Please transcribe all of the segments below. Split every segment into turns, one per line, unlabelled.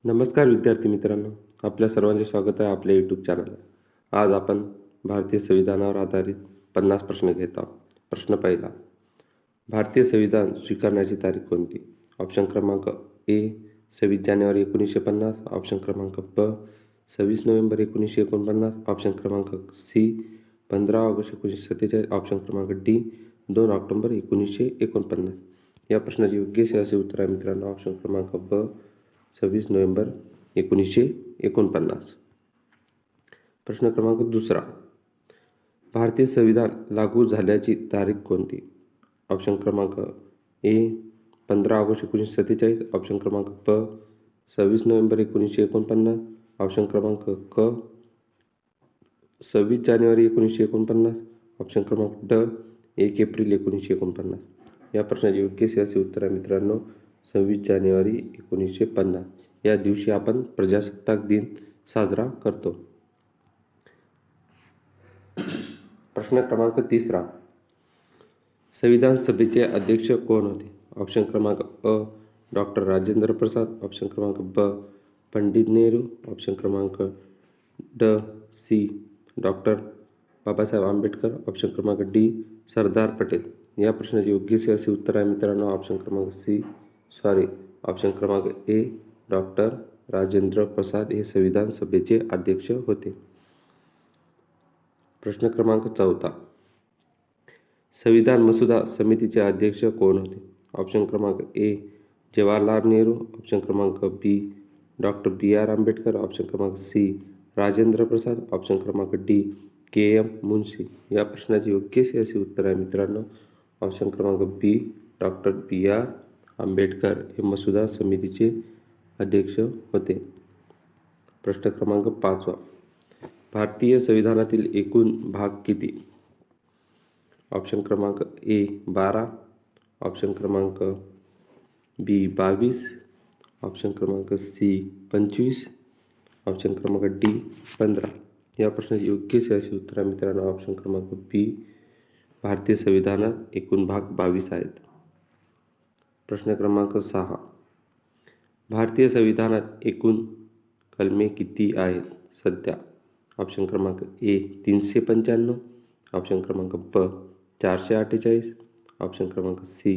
नमस्कार विद्यार्थी मित्रांनो, आपल्या सर्वांचे स्वागत आहे आपल्या यूट्यूब चॅनलवर. आज आपण भारतीय संविधानावर आधारित 50 प्रश्न घेत आहोत. प्रश्न पहिला, भारतीय संविधान स्वीकारण्याची तारीख कोणती? ऑप्शन क्रमांक ए 26 जानेवारी 1950, ऑप्शन क्रमांक ब 26 नोव्हेंबर 1949, ऑप्शन क्रमांक सी 15 ऑगस्ट 1947, ऑप्शन क्रमांक डी 2 ऑक्टोबर 1949. या प्रश्नाची योग्य असे उत्तर आहे मित्रांनो, ऑप्शन क्रमांक ब 26 नोव्हेंबर 1949. प्रश्न क्रमांक दुसरा, भारतीय संविधान लागू झाल्याची तारीख कोणती? ऑप्शन क्रमांक ए 15 ऑगस्ट 1947, ऑप्शन क्रमांक ब 26 नोव्हेंबर 1949, ऑप्शन क्रमांक क 26 जानेवारी 1949, ऑप्शन क्रमांक ड 1 एप्रिल 1949. या प्रश्नाचे योग्य असे उत्तर आहे मित्रांनो, 26 जानेवारी 1950. या दिवशी आपण प्रजासत्ताक दिन साजरा करतो. प्रश्न क्रमांक तिसरा, संविधान सभेचे अध्यक्ष कोण होते? ऑप्शन क्रमांक अ डॉक्टर राजेंद्र प्रसाद, ऑप्शन क्रमांक ब पंडित नेहरू, ऑप्शन क्रमांक ड C doctor Babasaheb Ambedkar, option क्रमांक डी सरदार पटेल. या प्रश्नाचे योग्य असे उत्तर आहे मित्रांनो, ऑप्शन क्रमांक ए डॉक्टर राजेंद्र प्रसाद हे संविधान सभेचे अध्यक्ष होते. प्रश्न क्रमांक चौथा, संविधान मसुदा समितीचे अध्यक्ष कोण होते? ऑप्शन क्रमांक ए जवाहरलाल नेहरू, ऑप्शन क्रमांक बी डॉक्टर B.R. आंबेडकर, ऑप्शन क्रमांक सी राजेंद्र प्रसाद, ऑप्शन क्रमांक डी K.M. मुन्शी. या प्रश्नाचे योग्य असे उत्तर आहे मित्रांनो, ऑप्शन क्रमांक बी डॉक्टर B.R. आंबेडकर हे मसुदा समितीचे अध्यक्ष होते. प्रश्न क्रमांक 5, भारतीय संविधानातील एकूण भाग किती? ऑप्शन क्रमांक ए 12, ऑप्शन क्रमांक बी 22, ऑप्शन क्रमांक सी 25, ऑप्शन क्रमांक डी 15. या प्रश्नाचे योग्य असे उत्तर आहे मित्रांनो, ऑप्शन क्रमांक बी भारतीय संविधानात एकूण भाग 22 आहेत. प्रश्न क्रमांक 6, भारतीय संविधानात एकूण कलमे किती आहेत सध्या? ऑप्शन क्रमांक ए 395, ऑप्शन क्रमांक ब 448, ऑप्शन क्रमांक सी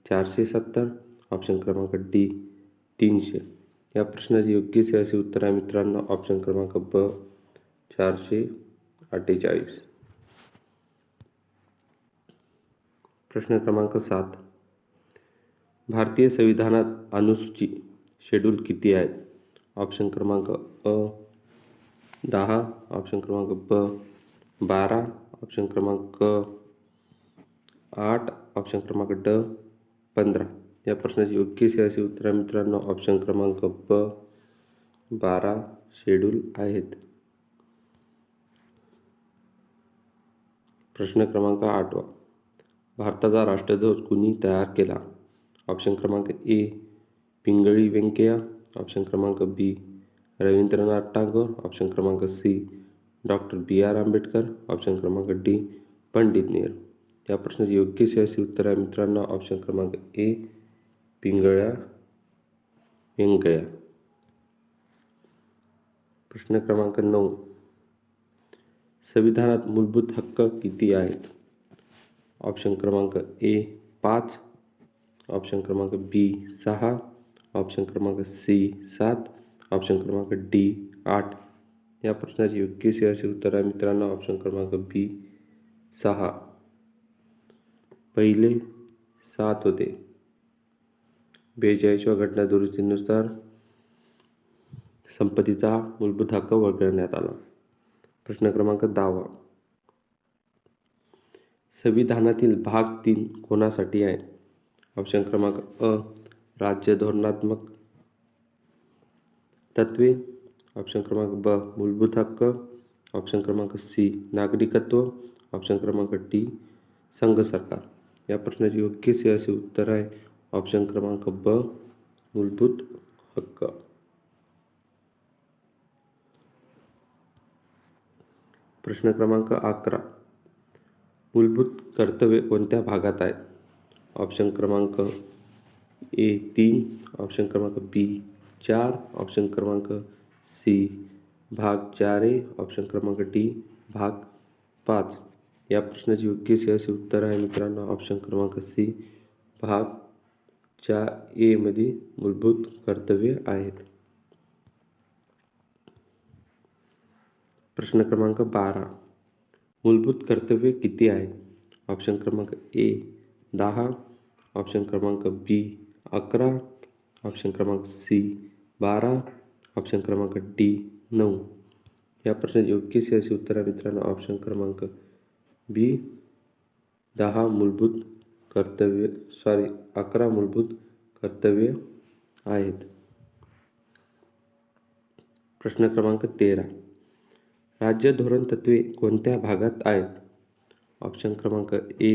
470, ऑप्शन क्रमांक डी 300. या प्रश्नाचे योग्य असे उत्तर आहे मित्रांनो, ऑप्शन क्रमांक ब 448. प्रश्न क्रमांक 7, भारतीय संविधानात अनुसूची शेड्यूल किती आहेत? ऑप्शन क्रमांक अ 10, ऑप्शन क्रमांक ब 12, ऑप्शन क्रमांक क 8, ऑप्शन क्रमांक ड 15. या प्रश्नाचे योग्य असे उत्तर आहे मित्रांनो, ऑप्शन क्रमांक ब 12 शेड्यूल आहेत. प्रश्न क्रमांक 8, भारताचा राष्ट्रध्वज कुणी तयार केला? ऑप्शन क्रमांक ए पिंगळी व्यंकय्या, ऑप्शन क्रमांक बी रवींद्रनाथ टागोर, ऑप्शन क्रमांक C doctor B.R. Ambedkar, option क्रमांक डी पंडित नेहरू. या प्रश्नाचे योग्य असे उत्तर आहे मित्रांनो, ऑप्शन क्रमांक ए पिंगळ्या व्यंकय्या. प्रश्न क्रमांक 9, संविधानात मूलभूत हक्क किती आहेत? ऑप्शन क्रमांक ए 5, ऑप्शन क्रमांक बी 6, ऑप्शन क्रमांक सी 7, ऑप्शन क्रमांक डी 8. या प्रश्नाचे योग्य असे उत्तर आहे मित्रांनो, ऑप्शन क्रमांक बी 6. पहिले 7 होते. 42व्या घटना दुरुस्तीनुसार संपत्तीचा मूलभूत हक्क वगळण्यात आला. प्रश्न क्रमांक 10, संविधानातील भाग 3 कोणासाठी आहे? ऑप्शन क्रमांक अ राज्य धोरणात्मक तत्वे, ऑप्शन क्रमांक ब मूलभूत हक्क, ऑप्शन क्रमांक सी नागरिकत्व, ऑप्शन क्रमांक डी संघ सरकार. या प्रश्नाचे योग्य असे उत्तर आहे ऑप्शन क्रमांक ब मूलभूत हक्क. प्रश्न क्रमांक 11, मूलभूत कर्तव्ये कोणत्या भागात आहेत? ऑप्शन क्रमांक ए 3, ऑप्शन क्रमांक बी 4, ऑप्शन क्रमांक सी भाग 4A, ऑप्शन क्रमांक डी भाग 5. या प्रश्नाची योग्य असे उत्तर आहे मित्रांनो ऑप्शन क्रमांक सी भाग 4A मध्ये मूलभूत कर्तव्ये आहेत. प्रश्न क्रमांक 12, मूलभूत कर्तव्ये किती आहेत? ऑप्शन क्रमांक ए 10, ऑप्शन क्रमांक बी 11, ऑप्शन क्रमांक सी 12, ऑप्शन क्रमांक डी 9. या प्रश्नाचे योग्य असे उत्तर आहे मित्रांनो ऑप्शन क्रमांक बी 11 मूलभूत कर्तव्ये आहेत. प्रश्न क्रमांक 13, राज्य धोरण तत्त्वे कोणत्या भागात आहेत? ऑप्शन क्रमांक ए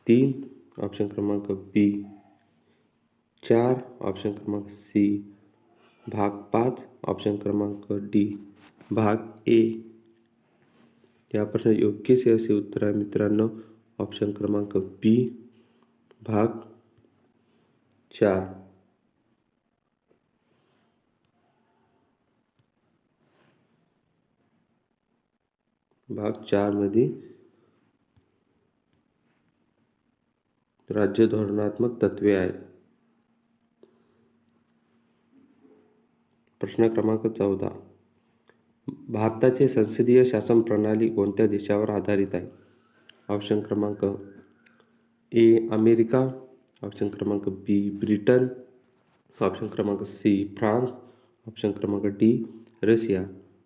3, ऑप्शन क्रमांक बी 4, ऑप्शन क्रमांक सी भाग 5, ऑप्शन क्रमांक डी भाग ए. या प्रश्न योग्य असे उत्तर आहे मित्रांनो ऑप्शन क्रमांक बी भाग 4. भाग 4 मध्ये राज्य धोरणात्मक तत्त्वे आहेत. प्रश्न क्रमांक 14, भारताचे संसदीय शासन प्रणाली कोणत्या देशावर आधारित आहे? ऑप्शन क्रमांक ए अमेरिका, ऑप्शन क्रमांक बी ब्रिटन, ऑप्शन क्रमांक सी फ्रान्स, ऑप्शन क्रमांक डी रशिया.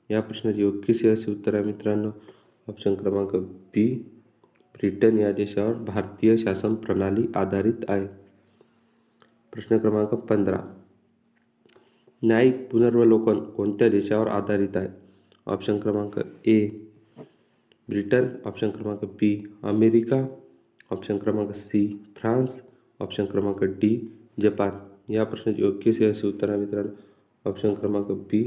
या प्रश्नाचे योग्य असे उत्तर आहे मित्रांनो ऑप्शन क्रमांक बी ब्रिटन या देशावर भारतीय शासन प्रणाली आधारित आहे. प्रश्न क्रमांक 15, न्यायिक पुनर्वलोकन कोणत्या देशावर आधारित आहे? ऑप्शन क्रमांक ए ब्रिटन, ऑप्शन क्रमांक बी अमेरिका, ऑप्शन क्रमांक सी फ्रान्स, ऑप्शन क्रमांक डी जपान. या प्रश्नाचे योग्य असे उत्तर आहे मित्रांनो ऑप्शन क्रमांक बी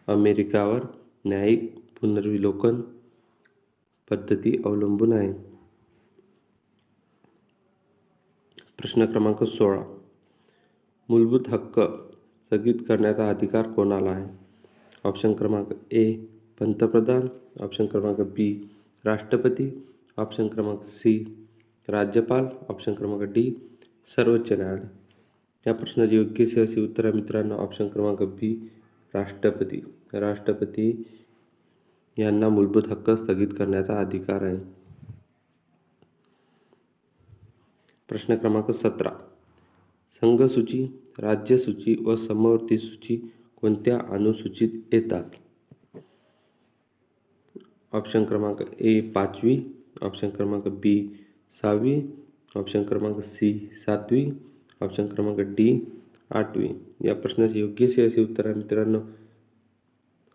अमेरिकावर न्यायिक पुनर्विलोकन पद्धती अवलंबून आहे. प्रश्न क्रमांक 16, मूलभूत हक्क स्थगित करण्याचा अधिकार कोणाला आहे? ऑप्शन क्रमांक ए पंतप्रधान, ऑप्शन क्रमांक बी राष्ट्रपती, ऑप्शन क्रमांक सी राज्यपाल, ऑप्शन क्रमांक डी सर्वोच्च न्यायालय. या प्रश्नाचे योग्य असे उत्तर आहे मित्रांनो ऑप्शन क्रमांक बी राष्ट्रपती. राष्ट्रपती यांना मूलभूत हक्क स्थगित करण्याचा अधिकार आहे. प्रश्न क्रमांक 17, संघसूची, राज्यसूची व समवर्ती सूची कोणत्या अनुसूचीत येतात? ऑप्शन क्रमांक ए 5वी, ऑप्शन क्रमांक बी 6वी, ऑप्शन क्रमांक सी 7वी, ऑप्शन क्रमांक डी 8वी. या प्रश्नाचे योग्य असे उत्तर आहे मित्रांनो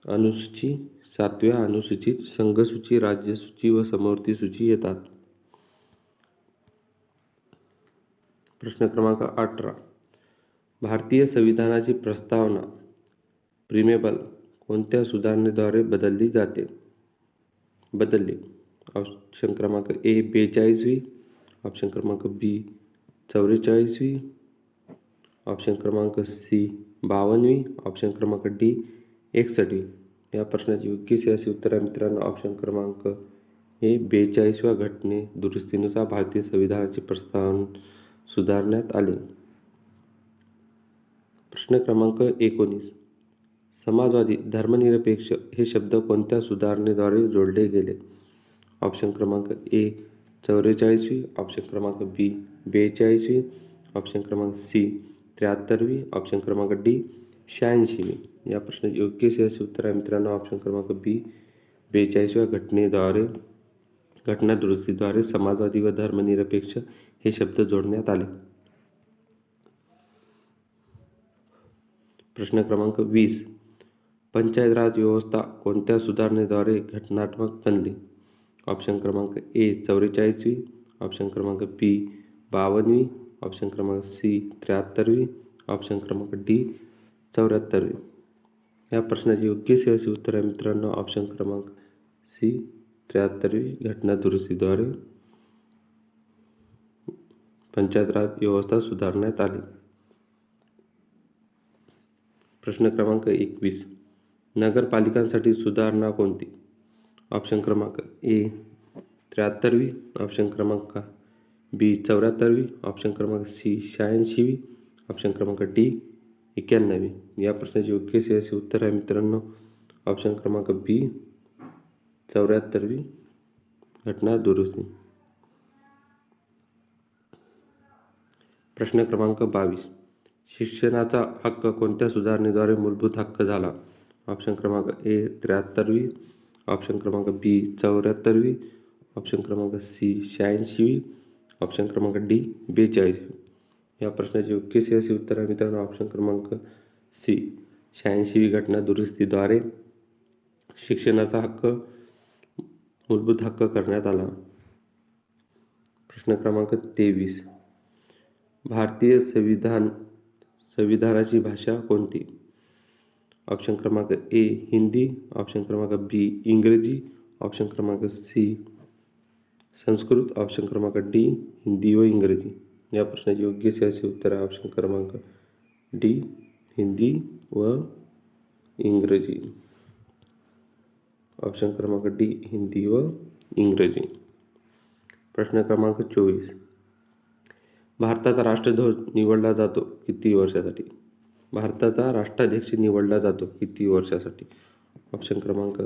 अनुसूची 7व्या अनुसूचीत संघसूची, राज्यसूची व समवर्ती सूची येतात. प्रश्न क्रमांक 18, भारतीय संविधानाची प्रस्तावना प्रिमेबल कोणत्या सुधारणेद्वारे बदलली? ऑप्शन क्रमांक ए 42वी, ऑप्शन क्रमांक बी 44वी, ऑप्शन क्रमांक सी 52वी, ऑप्शन क्रमांक डी 61वी. या प्रश्नाचे योग्य असे उत्तर आहे मित्रांनो ऑप्शन क्रमांक ए 42व्या घटने दुरुस्तीनुसार भारतीय संविधानाची प्रस्तावना सुधारण्यात आले. प्रश्न क्रमांक 19, समाजवादी धर्मनिरपेक्ष हे शब्द कोणत्या सुधारणेद्वारे जोडले गेले? ऑप्शन क्रमांक ए 44वी, ऑप्शन क्रमांक बी 42वी, ऑप्शन क्रमांक सी 73वी, ऑप्शन क्रमांक डी 86वी. या प्रश्नाचे योग्य असे उत्तर आहे मित्रांनो ऑप्शन क्रमांक बी 42व्या घटना दुरुस्तीद्वारे समाजवादी व धर्मनिरपेक्ष हे शब्द जोडण्यात आले. प्रश्न क्रमांक 20, पंचायत राज व्यवस्था कोणत्या सुधारणेद्वारे घटनात्मक बनली? ऑप्शन क्रमांक ए 44वी, ऑप्शन क्रमांक बी 52वी, ऑप्शन क्रमांक सी 73वी, ऑप्शन क्रमांक डी 74वी. या प्रश्नाचे योग्य असे उत्तर आहे मित्रांनो ऑप्शन क्रमांक सी 73वी घटना दुरुस्तीद्वारे पंचायत राज व्यवस्था सुधारण्यात आली. प्रश्न क्रमांक 21. नगरपालिकांसाठी सुधारणा कोणती? ऑप्शन क्रमांक ए 73वी, ऑप्शन क्रमांक बी 74वी, ऑप्शन क्रमांक सी 86वी, ऑप्शन क्रमांक डी 91वी. या प्रश्नाचे योग्य असे उत्तर आहे मित्रांनो ऑप्शन क्रमांक बी 74वी घटना दुरुस्ती. प्रश्न क्रमांक 22. शिक्षणाचा हक्क कोणत्या सुधारणेद्वारे मूलभूत हक्क झाला? ऑप्शन क्रमांक ए 73वी, ऑप्शन क्रमांक बी 74वी, ऑप्शन क्रमांक सी 86वी, ऑप्शन क्रमांक डी 42वी. या प्रश्नाचे योग्य असे उत्तर आहे मित्रांनो ऑप्शन क्रमांक सी 86वी घटना दुरुस्तीद्वारे शिक्षणाचा हक्क मूलभूत हक्क करण्यात आला. प्रश्न क्रमांक 23. भारतीय संविधानाची भाषा कोणती? ऑप्शन क्रमांक ए हिंदी, ऑप्शन क्रमांक बी इंग्रजी, ऑप्शन क्रमांक सी संस्कृत, ऑप्शन क्रमांक डी हिंदी व इंग्रजी. या प्रश्नाचे योग्य असे उत्तर आहे ऑप्शन क्रमांक डी हिंदी व इंग्रजी. ऑप्शन क्रमांक डी हिंदी व इंग्रजी. प्रश्न क्रमांक 24. भारताचा राष्ट्रध्वज निवडला जातो किती वर्षासाठी? भारताचा राष्ट्राध्यक्ष निवडला जातो किती वर्षासाठी? ऑप्शन क्रमांक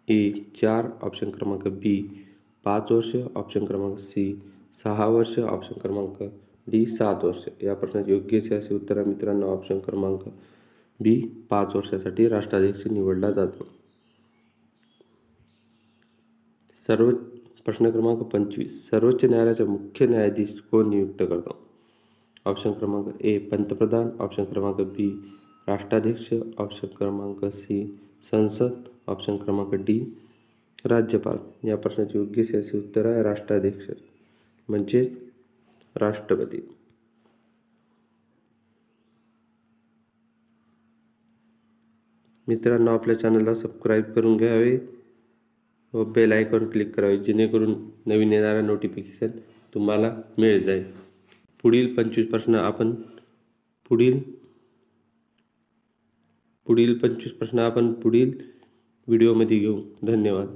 ए 4, ऑप्शन क्रमांक बी 5 वर्ष, ऑप्शन क्रमांक सी 6 वर्ष, ऑप्शन क्रमांक डी 7 वर्ष. या प्रश्नाचे योग्य असे उत्तर आहे मित्रांनो ऑप्शन क्रमांक बी 5 वर्षासाठी राष्ट्राध्यक्ष निवडला जातो. प्रश्न क्रमांक 25. सर्वोच्च न्यायालयाचा मुख्य न्यायाधीश कोण नियुक्त करतो? ऑप्शन क्रमांक ए पंतप्रधान, ऑप्शन क्रमांक बी राष्ट्राध्यक्ष, ऑप्शन क्रमांक सी संसद, ऑप्शन क्रमांक डी राज्यपाल. या प्रश्नाचे योग्य असे उत्तर आहे राष्ट्राध्यक्ष म्हणजे राष्ट्रपती. मित्रांनो आपल्या चॅनलला सबस्क्राईब करून घ्यावे व बेल आयकॉन क्लिक करावे जेणेकरून नवीन येणारा नोटिफिकेशन तुम्हाला मिळत जाईल. पुढील 25 प्रश्न आपण पुढील 25 प्रश्न आपण पुढील व्हिडिओमध्ये घेऊ. धन्यवाद.